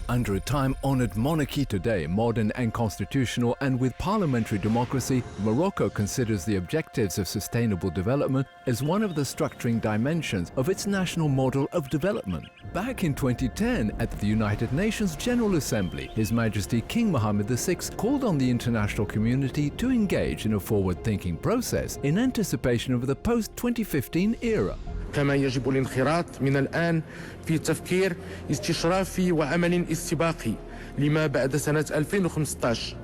Under a time-honored monarchy today, modern and constitutional and with parliamentary democracy, Morocco considers the objectives of sustainable development as one of the structuring dimensions of its national model of development. Back in 2010, at the United Nations General Assembly, His Majesty King Mohammed VI called on the international community to engage in a forward-thinking process in anticipation of the post-2015 era. كما يجب الانخراط من الآن في تفكير استشرافي وعمل استباقي لما بعد سنة 2015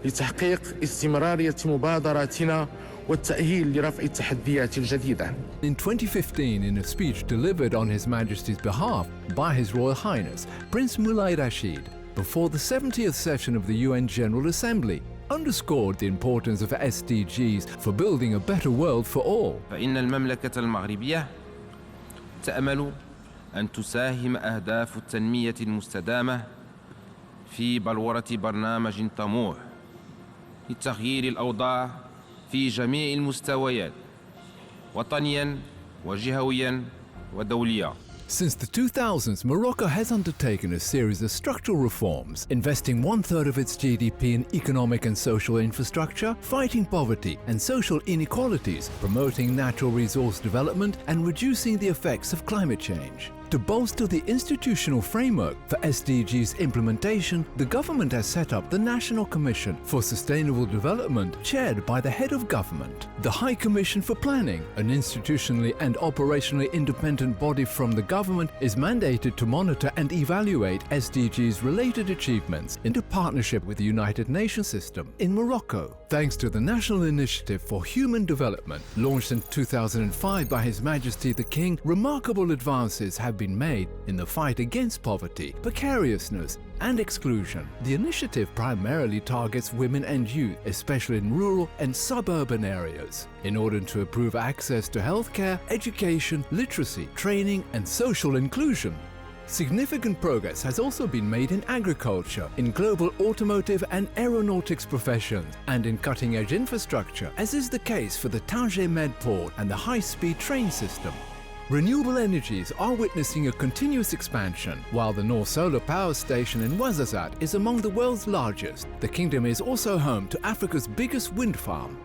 لتحقيق استمرارية مبادراتنا والتأهيل لرفع التحديات الجديدة. In 2015, in a speech delivered on His Majesty's behalf by His Royal Highness Prince Moulay Rashid before the 70th session of the UN General Assembly, underscored the importance of SDGs for building a better world for all. فإن المملكة المغربية تأمل أن تساهم أهداف التنمية المستدامة في بلورة برنامج طموح لتغيير الأوضاع في جميع المستويات وطنياً وجهوياً ودولياً. Since the 2000s, Morocco has undertaken a series of structural reforms, investing 1/3 of its GDP in economic and social infrastructure, fighting poverty and social inequalities, promoting natural resource development, and reducing the effects of climate change. To bolster the institutional framework for SDGs implementation, the government has set up the National Commission for Sustainable Development, chaired by the head of government. The High Commission for Planning, an institutionally and operationally independent body from the government, is mandated to monitor and evaluate SDGs-related achievements in partnership with the United Nations system in Morocco. Thanks to the National Initiative for Human Development, launched in 2005 by His Majesty the King, remarkable advances have been made in the fight against poverty, precariousness, and exclusion. The initiative primarily targets women and youth, especially in rural and suburban areas, in order to improve access to healthcare, education, literacy, training, and social inclusion. Significant progress has also been made in agriculture, in global automotive and aeronautics professions, and in cutting-edge infrastructure, as is the case for the Tanger Med port and the high-speed train system. Renewable energies are witnessing a continuous expansion. While the North Solar Power Station in Ouarzazate is among the world's largest, the kingdom is also home to Africa's biggest wind farm.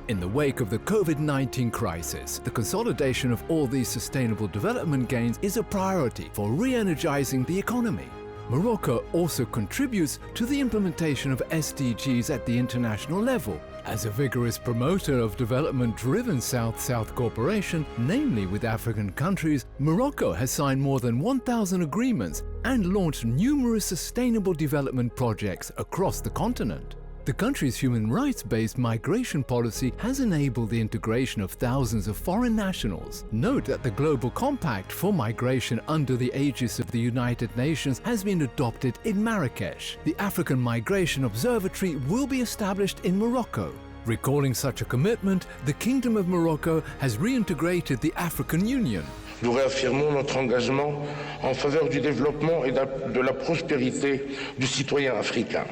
In the wake of the COVID-19 crisis, the consolidation of all these sustainable development gains is a priority for re-energizing the economy. Morocco also contributes to the implementation of SDGs at the international level. As a vigorous promoter of development-driven South-South cooperation, namely with African countries, Morocco has signed more than 1,000 agreements and launched numerous sustainable development projects across the continent. The country's human rights-based migration policy has enabled the integration of thousands of foreign nationals. Note that the Global Compact for Migration under the aegis of the United Nations has been adopted in Marrakesh. The African Migration Observatory will be established in Morocco. Recalling such a commitment, the Kingdom of Morocco has reintegrated the African Union. Nous réaffirmons notre engagement en faveur du développement et de la prospérité du citoyen africain.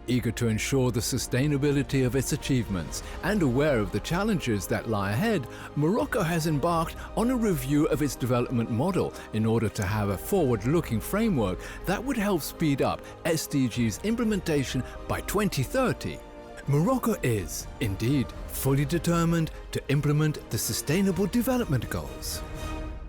Eager to ensure the sustainability of its achievements and aware of the challenges that lie ahead, Morocco has embarked on a review of its development model in order to have a forward-looking framework that would help speed up SDGs implementation by 2030. Morocco is, indeed, fully determined to implement the Sustainable Development Goals.